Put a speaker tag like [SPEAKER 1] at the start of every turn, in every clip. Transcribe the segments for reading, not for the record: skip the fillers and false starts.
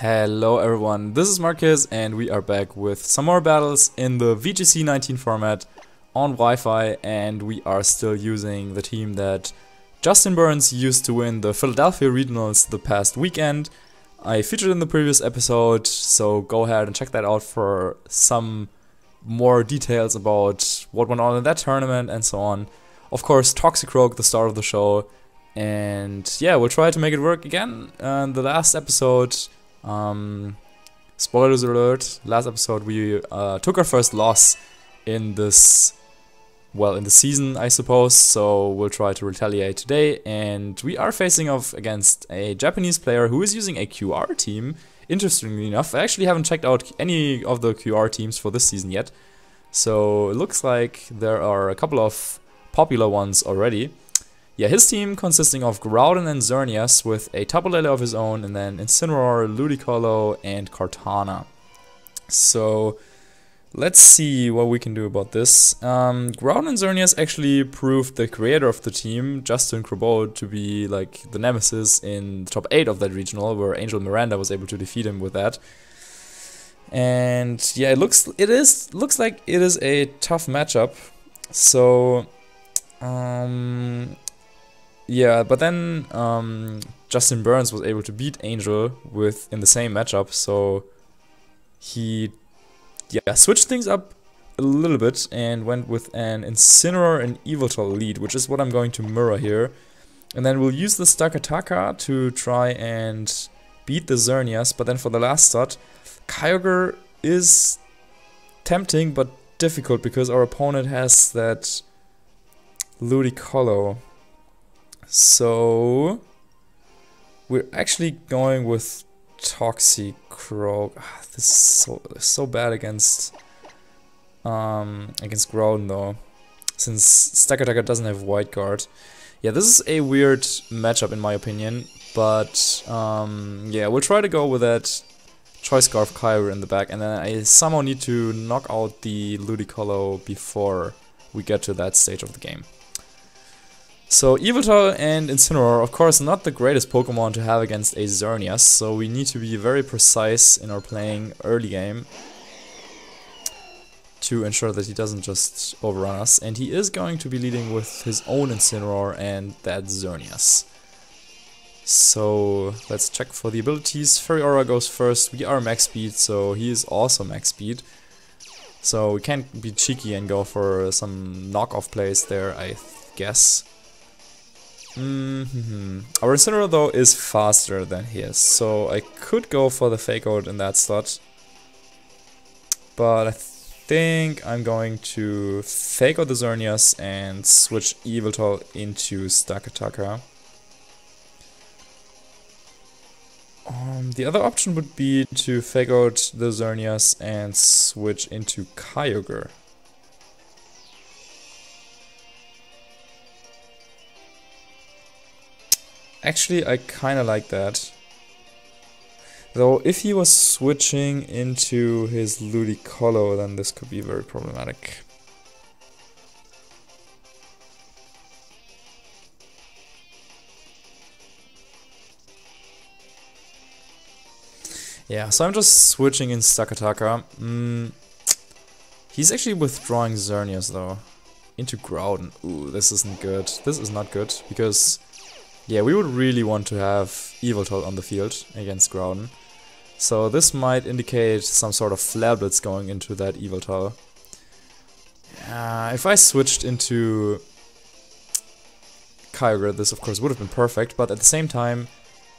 [SPEAKER 1] Hello everyone, this is Marcus and we are back with some more battles in the VGC 19 format on Wi-Fi, and we are still using the team that Justin Burns used to win the Philadelphia Regionals the past weekend. I featured in the previous episode, so go ahead and check that out for some more details about what went on in that tournament and so on. Of course, Toxic Rogue, the star of the show, and yeah, we'll try to make it work again. In the last episode, spoilers alert, last episode we took our first loss in this, well, in the season, I suppose, so we'll try to retaliate today, and we are facing off against a Japanese player who is using a QR team. Interestingly enough, I actually haven't checked out any of the QR teams for this season yet, so it looks like there are a couple of popular ones already. Yeah, his team consisting of Groudon and Xerneas with a Tapu Lele of his own, and then Incineroar, Ludicolo, and Kartana. So let's see what we can do about this. Groudon and Xerneas actually proved the creator of the team, Justin Crobot, to be like the nemesis in the top 8 of that regional, where Angel Miranda was able to defeat him with that. And yeah, it looks like it is a tough matchup. So yeah, but then Justin Burns was able to beat Angel in the same matchup, so he switched things up a little bit and went with an Incineroar and Yveltal lead, which is what I'm going to mirror here. And then we'll use the Stakataka to try and beat the Xerneas, but then for the last start, Kyogre is tempting but difficult because our opponent has that Ludicolo. So we're actually going with Toxic Rogue. This is so bad against Groudon though, since Stakataka doesn't have White Guard. Yeah, this is a weird matchup in my opinion, but yeah, we'll try to go with that Choice Scarf Kyogre in the back, and then I somehow need to knock out the Ludicolo before we get to that stage of the game. So Yveltal and Incineroar, of course, not the greatest Pokemon to have against a Xerneas, so we need to be very precise in our playing early game to ensure that he doesn't just overrun us, and he is going to be leading with his own Incineroar and that Xerneas. So let's check for the abilities. Fairy Aura goes first. We are max speed, so he is also max speed. So we can't be cheeky and go for some knockoff plays there, I guess. Our Incineroar though is faster than his, so I could go for the Fake Out in that slot. But I think I'm going to Fake Out the Xerneas and switch Yveltal into Stakataka. The other option would be to Fake Out the Xerneas and switch into Kyogre. Actually, I kinda like that. Though, if he was switching into his Ludicolo, then this could be very problematic. Yeah, so I'm just switching in Stakataka. He's actually withdrawing Xerneas though. Into Groudon. Ooh, this isn't good. This is not good, because yeah, we would really want to have Yveltal on the field against Groudon. So this might indicate some sort of Flare Blitz going into that Yveltal. If I switched into Kyogre, this of course would have been perfect, but at the same time,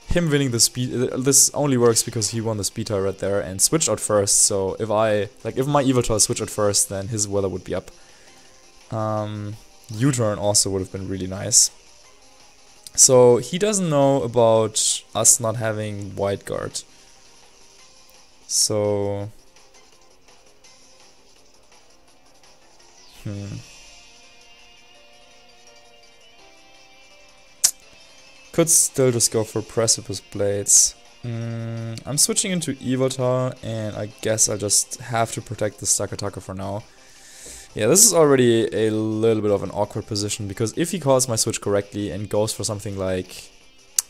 [SPEAKER 1] him winning the speed, this only works because he won the speed tie right there and switched out first. So if my Yveltal switched out first, then his weather would be up. U-turn also would have been really nice. So he doesn't know about us not having White Guard. So could still just go for Precipice Blades. I'm switching into Yveltal, and I guess I just have to protect the Stakataka for now. Yeah, this is already a little bit of an awkward position, because if he calls my switch correctly and goes for something like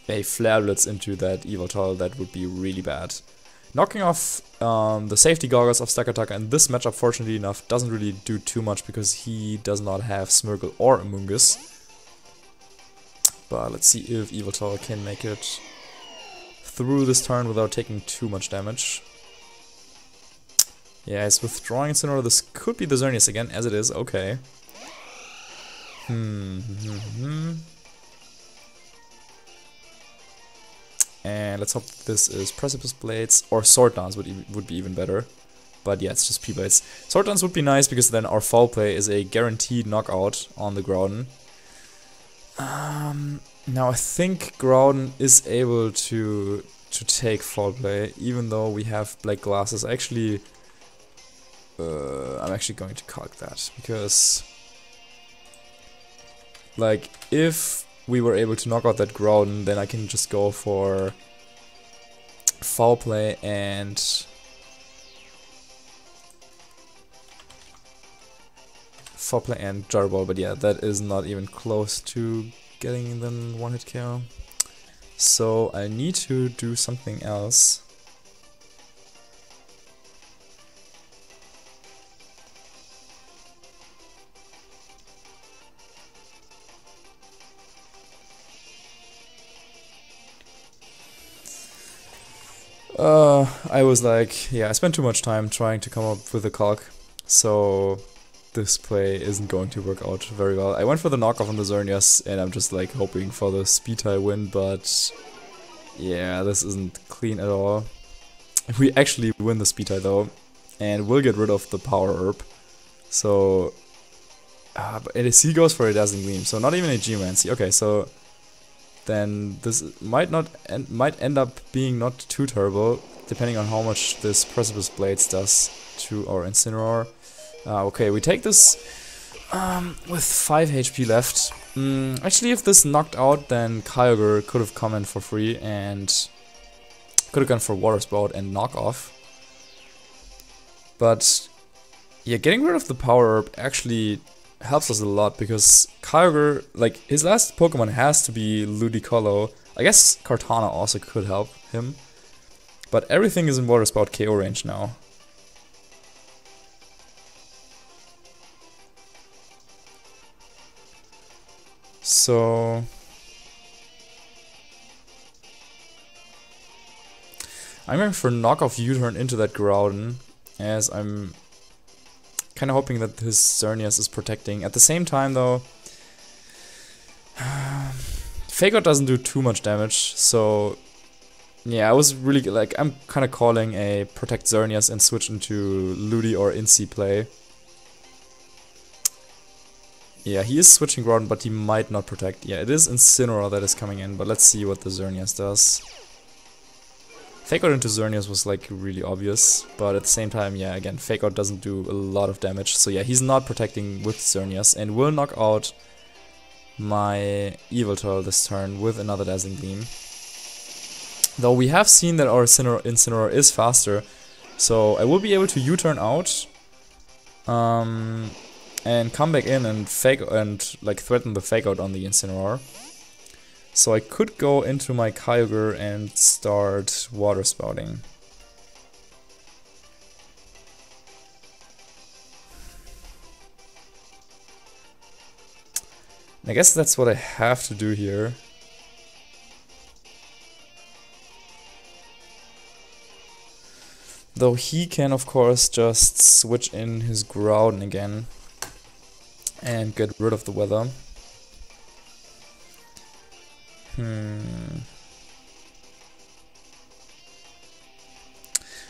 [SPEAKER 1] a Flare Blitz into that Yveltal, that would be really bad. Knocking off the safety goggles of Stakataka in this matchup, fortunately enough, doesn't really do too much because he does not have Smeargle or Amoonguss. But let's see if Yveltal can make it through this turn without taking too much damage. Yeah, he's withdrawing Incineroar. This could be the Xerneas again, as it is. Okay. And let's hope this is Precipice Blades, or Sword Dance would be even better. But yeah, it's just P-Blades. Sword Dance would be nice because then our Foul Play is a guaranteed knockout on the Groudon. Now I think Groudon is able to take Foul Play, even though we have Black Glasses. I'm actually going to calc that, because like if we were able to knock out that Groudon, then I can just go for Foul Play and Gyro Ball, but yeah, that is not even close to getting the one-hit KO. So I need to do something else. I was like, yeah, I spent too much time trying to come up with a calc, so this play isn't going to work out very well. I went for the knockoff on the Xerneas, and I'm just like hoping for the speed tie win, but yeah, this isn't clean at all. We actually win the speed tie though, and we'll get rid of the power herb. So, but he goes for a Dazzling Gleam, so not even a Geomancy. Okay, so then this might end up being not too terrible, depending on how much this Precipice Blades does to our Incineroar. Okay, we take this with 5 HP left. Actually, if this knocked out, then Kyogre could have come in for free and could have gone for Water Spout and Knock Off. But yeah, getting rid of the Power Herb actually helps us a lot, because Kyogre, like, his last Pokemon has to be Ludicolo. I guess Kartana also could help him, but everything is in Water Spout KO range now. So I'm going for knockoff U-turn into that Groudon, as I'm kind of hoping that his Xerneas is protecting. At the same time though, Fake Out doesn't do too much damage, so yeah, I was really like, I'm kind of calling a protect Xerneas and switch into Ludi or Inci play. Yeah, he is switching Groudon, but he might not protect. Yeah, it is Incineroar that is coming in, but let's see what the Xerneas does. Fake Out into Xerneas was like really obvious, but at the same time, yeah, again, Fake Out doesn't do a lot of damage. So yeah, he's not protecting with Xerneas and will knock out my Yveltal this turn with another Dazzling Gleam. Though we have seen that our Incineroar is faster, so I will be able to U-turn out and come back in and threaten the Fake Out on the Incineroar. So I could go into my Kyogre and start Water Spouting. I guess that's what I have to do here. Though he can, of course, just switch in his Groudon again and get rid of the weather.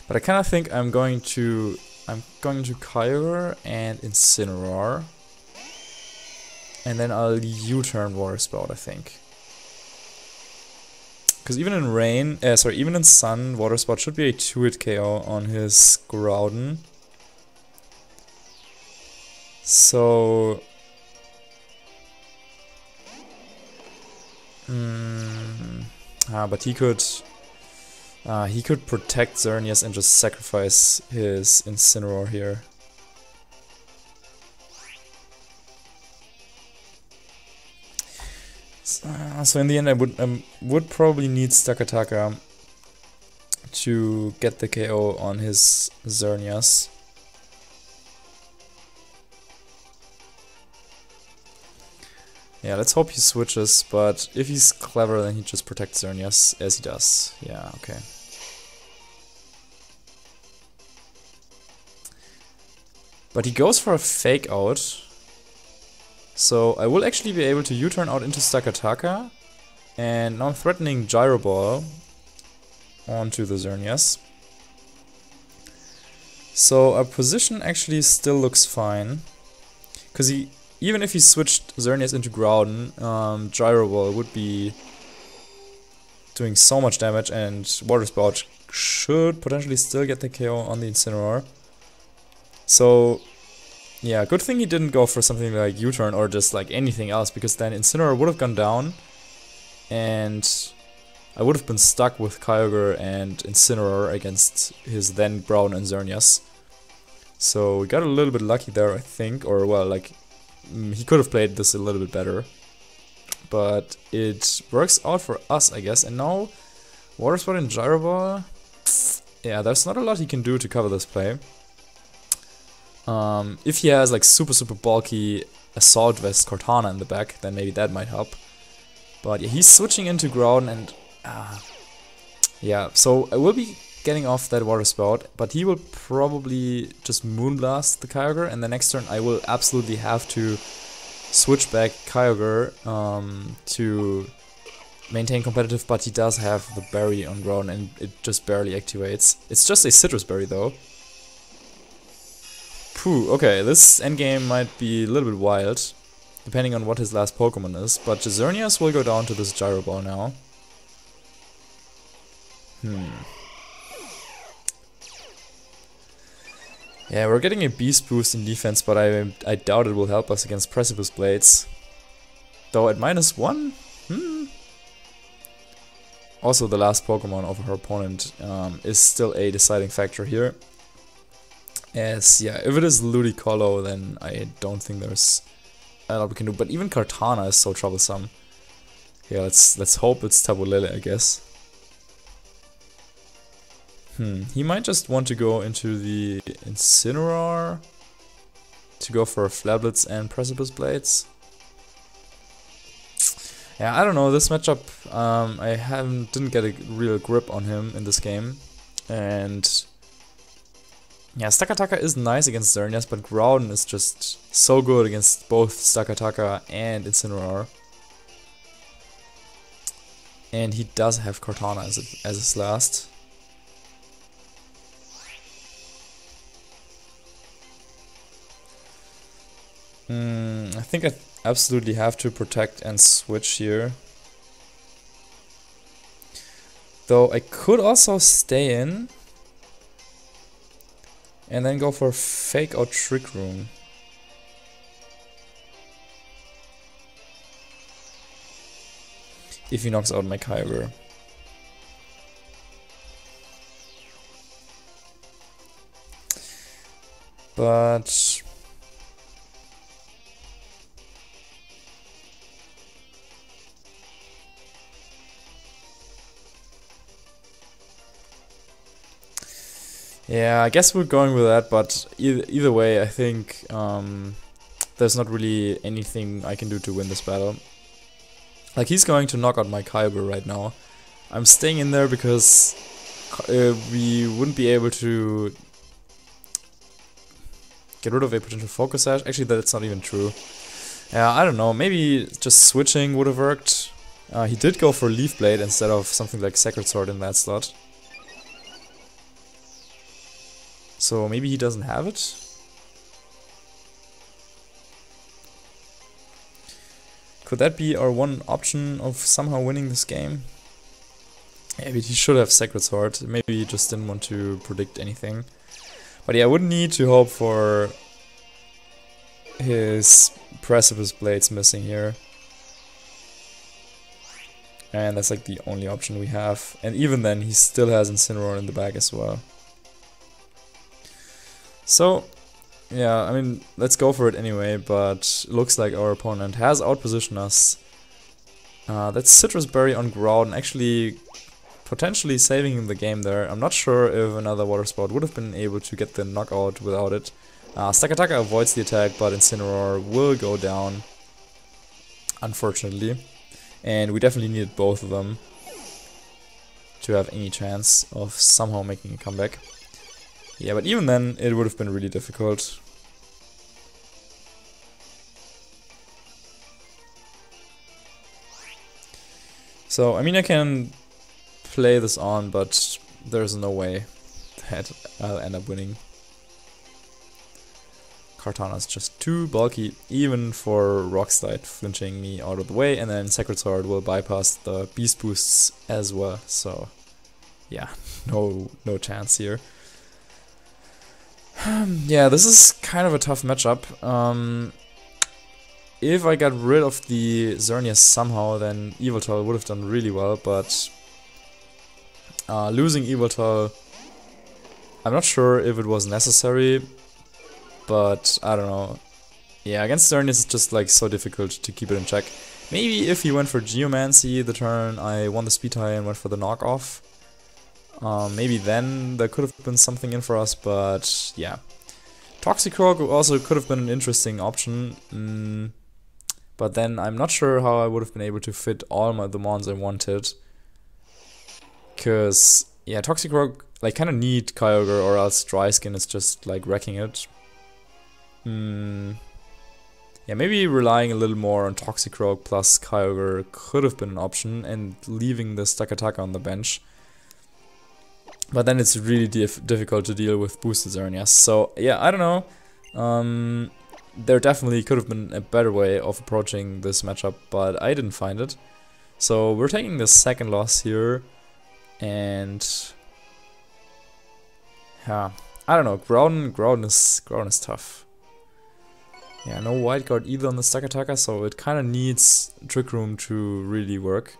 [SPEAKER 1] But I kind of think I'm going to Kyogre and Incineroar, and then I'll U-turn Water Spout, I think. Because even in rain, even in sun, Water Spout should be a 2-hit KO on his Groudon. So but he could protect Xerneas and just sacrifice his Incineroar here. So in the end, I would probably need Stakataka to get the KO on his Xerneas. Yeah, let's hope he switches, but if he's clever then he just protects Xerneas as he does. Yeah, okay. But he goes for a fake out. So I will actually be able to U-turn out into Stakataka. And now I'm threatening Gyro Ball onto the Xerneas. So our position actually still looks fine. Because even if he switched Xerneas into Groudon, Gyro Ball would be doing so much damage, and Water Spout should potentially still get the KO on the Incineroar. So, yeah, good thing he didn't go for something like U-turn or just like anything else, because then Incineroar would have gone down, and I would have been stuck with Kyogre and Incineroar against his then Groudon and Xerneas. So we got a little bit lucky there, I think, or well, like, he could have played this a little bit better. But it works out for us, I guess. And now, Water Spout and Gyro Ball. Yeah, there's not a lot he can do to cover this play. If he has like super bulky Assault Vest Cortana in the back, then maybe that might help. But yeah, he's switching into Groudon and... yeah, so I will be getting off that Water Spout, but he will probably just Moonblast the Kyogre, and the next turn I will absolutely have to switch back Kyogre to maintain competitive, but he does have the berry on Groudon and it just barely activates. It's just a Citrus Berry though. Phew, okay, this endgame might be a little bit wild, depending on what his last Pokemon is, but Xerneas will go down to this Gyro Ball now. Yeah, we're getting a Beast Boost in defense, but I doubt it will help us against Precipice Blades. Though at -1? Also, the last Pokemon of her opponent is still a deciding factor here. As, yeah, if it is Ludicolo, then I don't think there's a lot we can do. But even Kartana is so troublesome. Yeah, let's hope it's Tabulele, I guess. He might just want to go into the Incineroar to go for Flare Blitz and Precipice Blades. Yeah, I don't know, this matchup, I didn't get a real grip on him in this game. And yeah, Stakataka is nice against Xerneas, but Groudon is just so good against both Stakataka and Incineroar. And he does have Cortana as his last. I think I absolutely have to protect and switch here. Though I could also stay in and then go for Fake Out Trick Room. If he knocks out my Kyogre. But yeah, I guess we're going with that, but either way, I think there's not really anything I can do to win this battle. Like, he's going to knock out my Kyogre right now. I'm staying in there because we wouldn't be able to get rid of a potential Focus Sash. Actually, that's not even true. Yeah, I don't know, maybe just switching would have worked. He did go for Leaf Blade instead of something like Sacred Sword in that slot. So maybe he doesn't have it? Could that be our one option of somehow winning this game? Yeah, but he should have Sacred Sword. Maybe he just didn't want to predict anything. But yeah, I would need to hope for his Precipice Blades missing here. And that's like the only option we have. And even then, he still has Incineroar in the bag as well. So, yeah, I mean, let's go for it anyway, but looks like our opponent has outpositioned us. That Citrus Berry on Groudon actually potentially saving the game there. I'm not sure if another Water Spout would have been able to get the knockout without it. Stakataka avoids the attack, but Incineroar will go down, unfortunately. And we definitely needed both of them to have any chance of somehow making a comeback. Yeah, but even then, it would have been really difficult. So, I mean, I can play this on, but there's no way that I'll end up winning. Kartana's just too bulky, even for Rock Slide flinching me out of the way, and then Sacred Sword will bypass the Beast Boosts as well, so yeah, no chance here. Yeah, this is kind of a tough matchup. If I got rid of the Xerneas somehow, then Yveltal would have done really well, but losing Yveltal, I'm not sure if it was necessary. But, I don't know. Yeah, against Xerneas it's just like so difficult to keep it in check. Maybe if he went for Geomancy the turn I won the speed tie and went for the knockoff. Maybe then there could have been something in for us, but yeah. Toxicroak also could have been an interesting option. But then I'm not sure how I would have been able to fit all the mons I wanted. Cause, yeah, Toxicroak, like, kinda need Kyogre or else Dry Skin is just like wrecking it. Yeah, maybe relying a little more on Toxicroak plus Kyogre could have been an option, and leaving the Stakataka on the bench. But then it's really difficult to deal with boosted Xerneas. So yeah, I don't know. There definitely could have been a better way of approaching this matchup, but I didn't find it. So we're taking the second loss here, and yeah, I don't know. Groudon is tough. Yeah, no Wild Guard either on the Stakataka, so it kind of needs Trick Room to really work.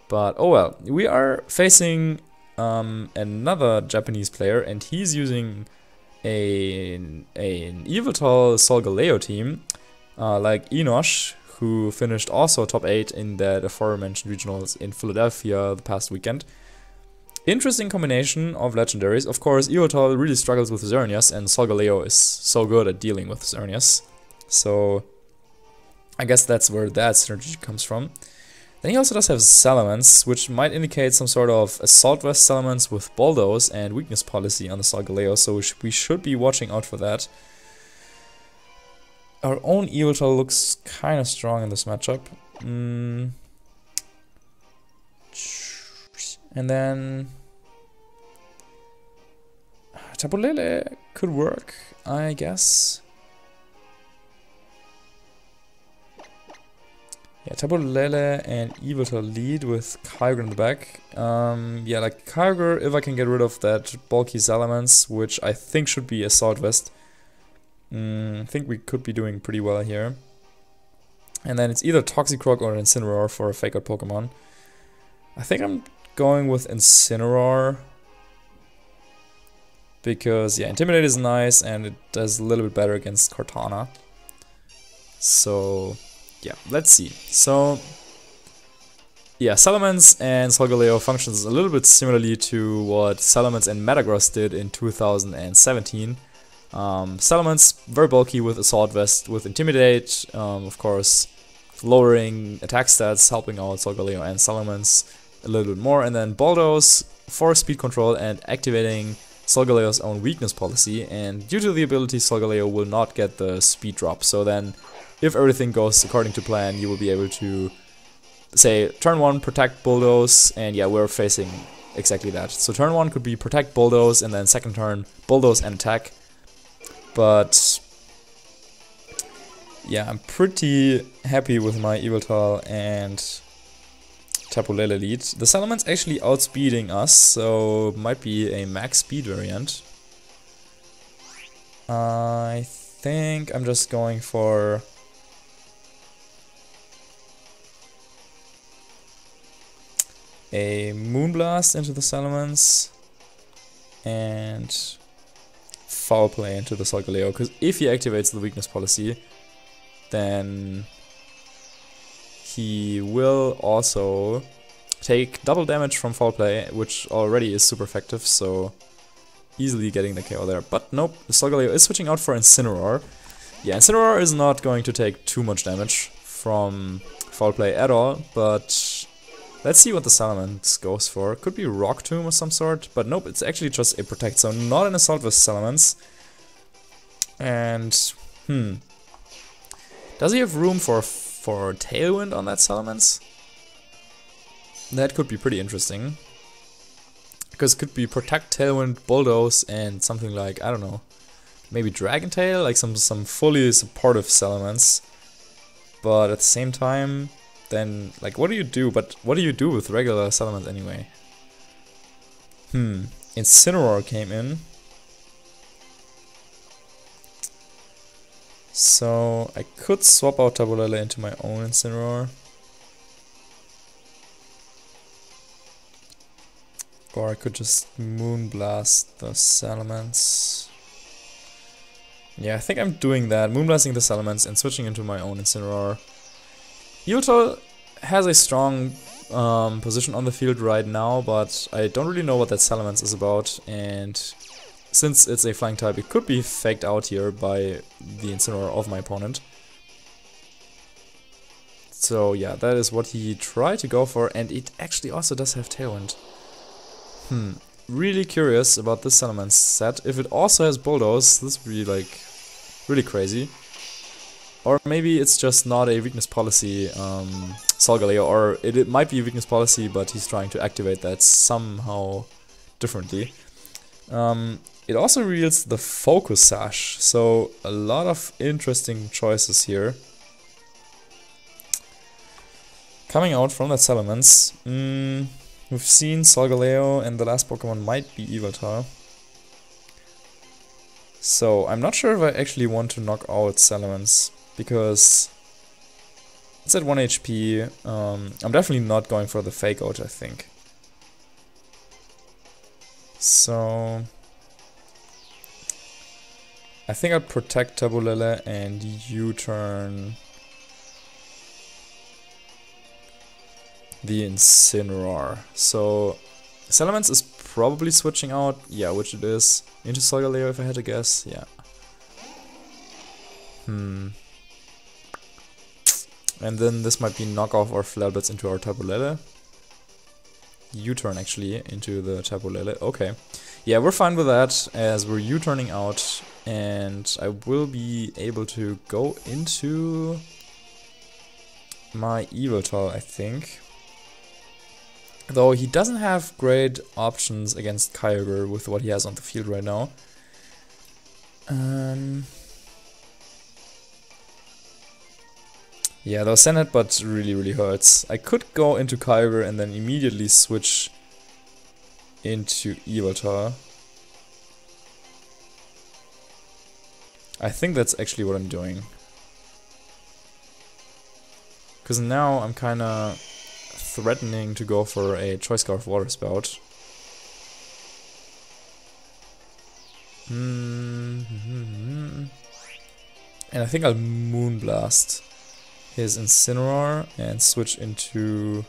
[SPEAKER 1] But oh well, we are facing another Japanese player, and he's using an Yveltal Solgaleo team, like Enosh, who finished also top 8 in that aforementioned regionals in Philadelphia the past weekend. Interesting combination of legendaries. Of course, Yveltal really struggles with Xerneas, and Solgaleo is so good at dealing with Xerneas. So, I guess that's where that synergy comes from. Then he also does have Salamence, which might indicate some sort of Assault Vest Salamence with Bulldoze and Weakness Policy on the Solgaleo, so we should be watching out for that. Our own Yveltal looks kind of strong in this matchup. And then Tapu Lele could work, I guess. Yeah, Tapu Lele and Yveltal lead with Kyogre in the back. Yeah, like Kyogre, if I can get rid of that bulky Salamence, which I think should be Assault Vest. I think we could be doing pretty well here. And then it's either Toxicroak or Incineroar for a Fake Out Pokemon. I think I'm going with Incineroar, because yeah, Intimidate is nice and it does a little bit better against Kartana. So yeah, let's see. So yeah, Salamence and Solgaleo functions a little bit similarly to what Salamence and Metagross did in 2017. Salamence very bulky with Assault Vest, with Intimidate, of course lowering attack stats, helping out Solgaleo and Salamence a little bit more, and then Bulldoze for speed control and activating Solgaleo's own weakness policy, and due to the ability Solgaleo will not get the speed drop, so then if everything goes according to plan you will be able to say turn 1 protect Bulldoze, and yeah, we're facing exactly that. So turn 1 could be protect Bulldoze, and then second turn Bulldoze and attack, but yeah, I'm pretty happy with my Yveltal and Tapu Lele lead. The Salamence actually outspeeding us, so might be a max speed variant. I think I'm just going for a Moonblast into the Salamence and Foul Play into the Solgaleo, because if he activates the weakness policy, then he will also take double damage from foul play, which already is super effective, so easily getting the KO there. But nope, Solgaleo is switching out for Incineroar. Yeah, Incineroar is not going to take too much damage from foul play at all, but let's see what the Salamence goes for. Could be Rock Tomb of some sort, but nope, it's actually just a Protect, so not an Assault with Salamence. And, does he have room for Tailwind on that Salamence? That could be pretty interesting. Because it could be Protect, Tailwind, Bulldoze, and something like, I don't know, maybe Dragon Tail, like some fully supportive Salamence. But at the same time, then, like, what do you do? But what do you do with regular Salamence anyway? Incineroar came in. So I could swap out Tabulele into my own Incineroar. Or I could just Moonblast the Salamence. Yeah, I think I'm doing that. Moonblasting the Salamence and switching into my own Incineroar. Yveltal has a strong position on the field right now, but I don't really know what that Salamence is about. And since it's a flying type, it could be faked out here by the Incineroar of my opponent. So yeah, that is what he tried to go for, and it actually also does have Tailwind. Really curious about this Salamence set. If it also has Bulldoze, this would be like really crazy. Or maybe it's just not a weakness policy Solgaleo, or it might be a weakness policy, but he's trying to activate that somehow differently. It also reveals the Focus Sash, so a lot of interesting choices here coming out from that Salamence. We've seen Solgaleo, and the last Pokemon might be Yveltal. So I'm not sure if I actually want to knock out Salamence, because it's at 1 HP. I'm definitely not going for the Fake Out, I think. So I think I'll Protect Tabulele and U-turn the Incineroar. So Salamence is probably switching out, yeah, which it is, into Solgaleo if I had to guess, yeah. And then this might be knockoff or Flare Blitz into our Tabulele. U-turn actually into the Tabulele, okay. Yeah, we're fine with that as we're U-turning out, and I will be able to go into my Yveltal, I think. Though he doesn't have great options against Kyogre with what he has on the field right now. Yeah, though Sand Headbutt really hurts. I could go into Kyogre and then immediately switch into Yveltal. I think that's actually what I'm doing. Because now I'm kinda threatening to go for a Choice Scarf Water Spout. And I think I'll Moonblast his Incineroar and switch into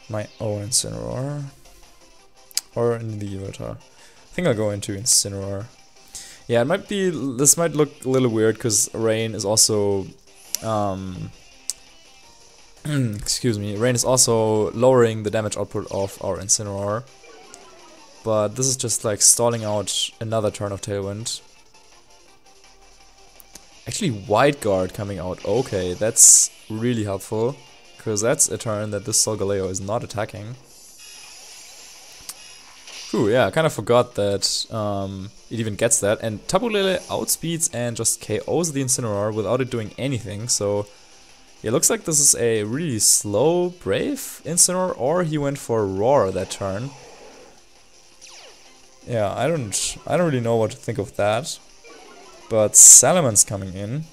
[SPEAKER 1] my own Incineroar. Or in the Yveltal. I think I'll go into Incineroar. Yeah, it might be, this might look a little weird because Rain is also excuse me, Rain is also lowering the damage output of our Incineroar. But this is just like stalling out another turn of Tailwind. Actually, Wide Guard coming out, okay, that's really helpful. Because that's a turn that this Solgaleo is not attacking. Ooh, yeah, I kind of forgot that it even gets that. And Tabulele outspeeds and just KOs the Incineroar without it doing anything, so it looks like this is a really slow, brave Incineroar, or he went for Roar that turn. Yeah, I don't really know what to think of that. But Salamence coming in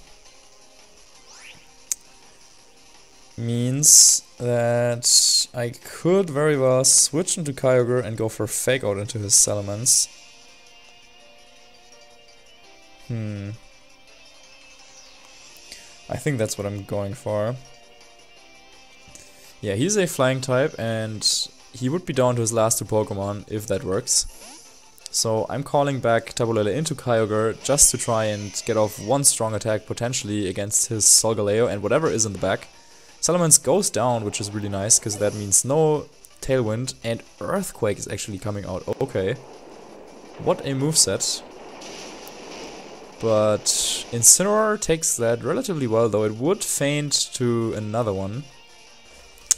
[SPEAKER 1] means that I could very well switch into Kyogre and go for Fake Out into his Salamence. I think that's what I'm going for. Yeah, he's a flying type, and he would be down to his last 2 Pokemon if that works. So I'm calling back Tapu Lele into Kyogre just to try and get off 1 strong attack potentially against his Solgaleo and whatever is in the back. Salamence goes down, which is really nice because that means no Tailwind, and Earthquake is actually coming out. Okay. What a moveset. But Incineroar takes that relatively well, though it would faint to another one.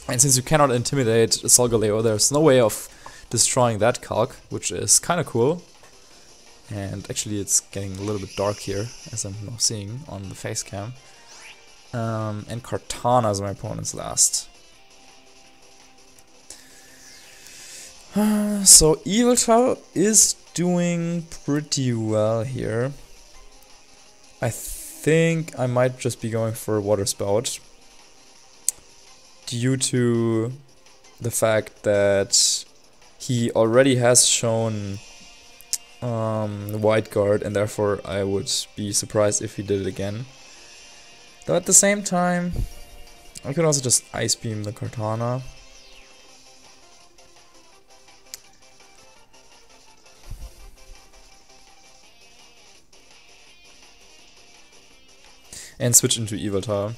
[SPEAKER 1] And since you cannot intimidate a Solgaleo, there's no way of destroying that Calc, which is kind of cool. And actually it's getting a little bit dark here, as I'm now seeing on the face cam. And Kartana is my opponent's last. So Yveltal is doing pretty well here. I think I might just be going for Water Spout, due to the fact that he already has shown White Guard, and therefore I would be surprised if he did it again. Though at the same time, I could also just Ice Beam the Kartana. And switch into Yveltal.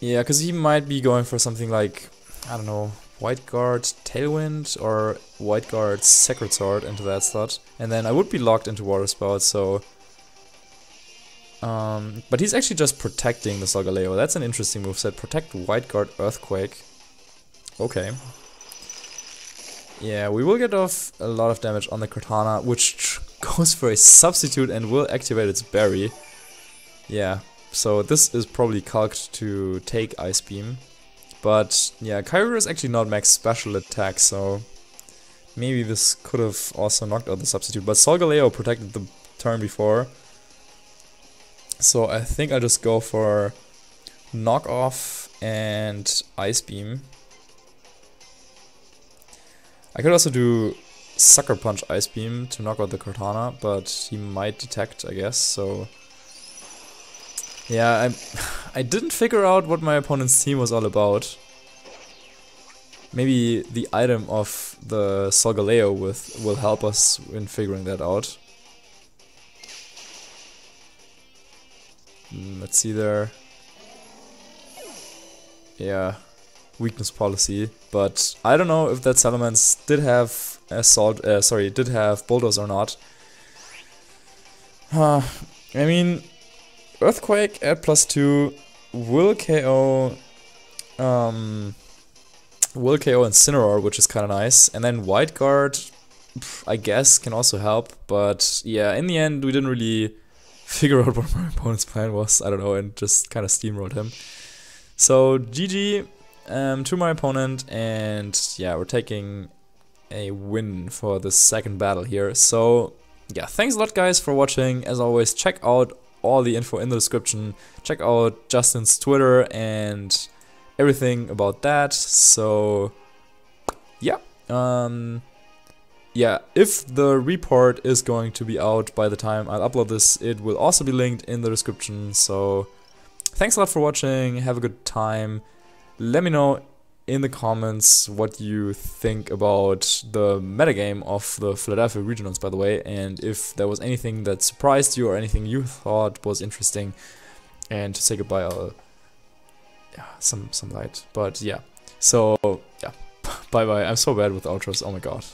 [SPEAKER 1] Yeah, because he might be going for something like, I don't know, White Guard Tailwind or White Guard Sacred Sword into that slot. And then I would be locked into Water Spout, so... but he's actually just protecting the Solgaleo. That's an interesting moveset. Protect White Guard Earthquake. Okay. Yeah, we will get off a lot of damage on the Kartana, which goes for a substitute and will activate its berry. Yeah, so this is probably calced to take Ice Beam. But yeah, Kyogre is actually not max special attack, so maybe this could have also knocked out the substitute. But Solgaleo protected the turn before, so I think I'll just go for Knock Off and Ice Beam. I could also do Sucker Punch Ice Beam to knock out the Kartana, but he might detect, I guess, so... Yeah, I didn't figure out what my opponent's team was all about. Maybe the item of the Solgaleo will help us in figuring that out. Let's see there. Yeah, weakness policy. But I don't know if that Salamence did have did have Bulldoze or not. I mean, Earthquake at +2 will KO Incineroar, which is kind of nice, and then White Guard, I guess, can also help. But yeah, in the end, we didn't really figure out what my opponent's plan was. I don't know, and just kind of steamrolled him. So GG to my opponent, and yeah, we're taking a win for the second battle here. So yeah, thanks a lot, guys, for watching. As always, check out all the info in the description. Check out Justin's Twitter and everything about that. So yeah, yeah, if the report is going to be out by the time I'll upload this, it will also be linked in the description. So thanks a lot for watching, have a good time. Let me know in the comments what you think about the metagame of the Philadelphia Regionals, by the way, and if there was anything that surprised you or anything you thought was interesting. And to say goodbye, I'll some light, but yeah. So yeah, bye bye. I'm so bad with outros. Oh my god.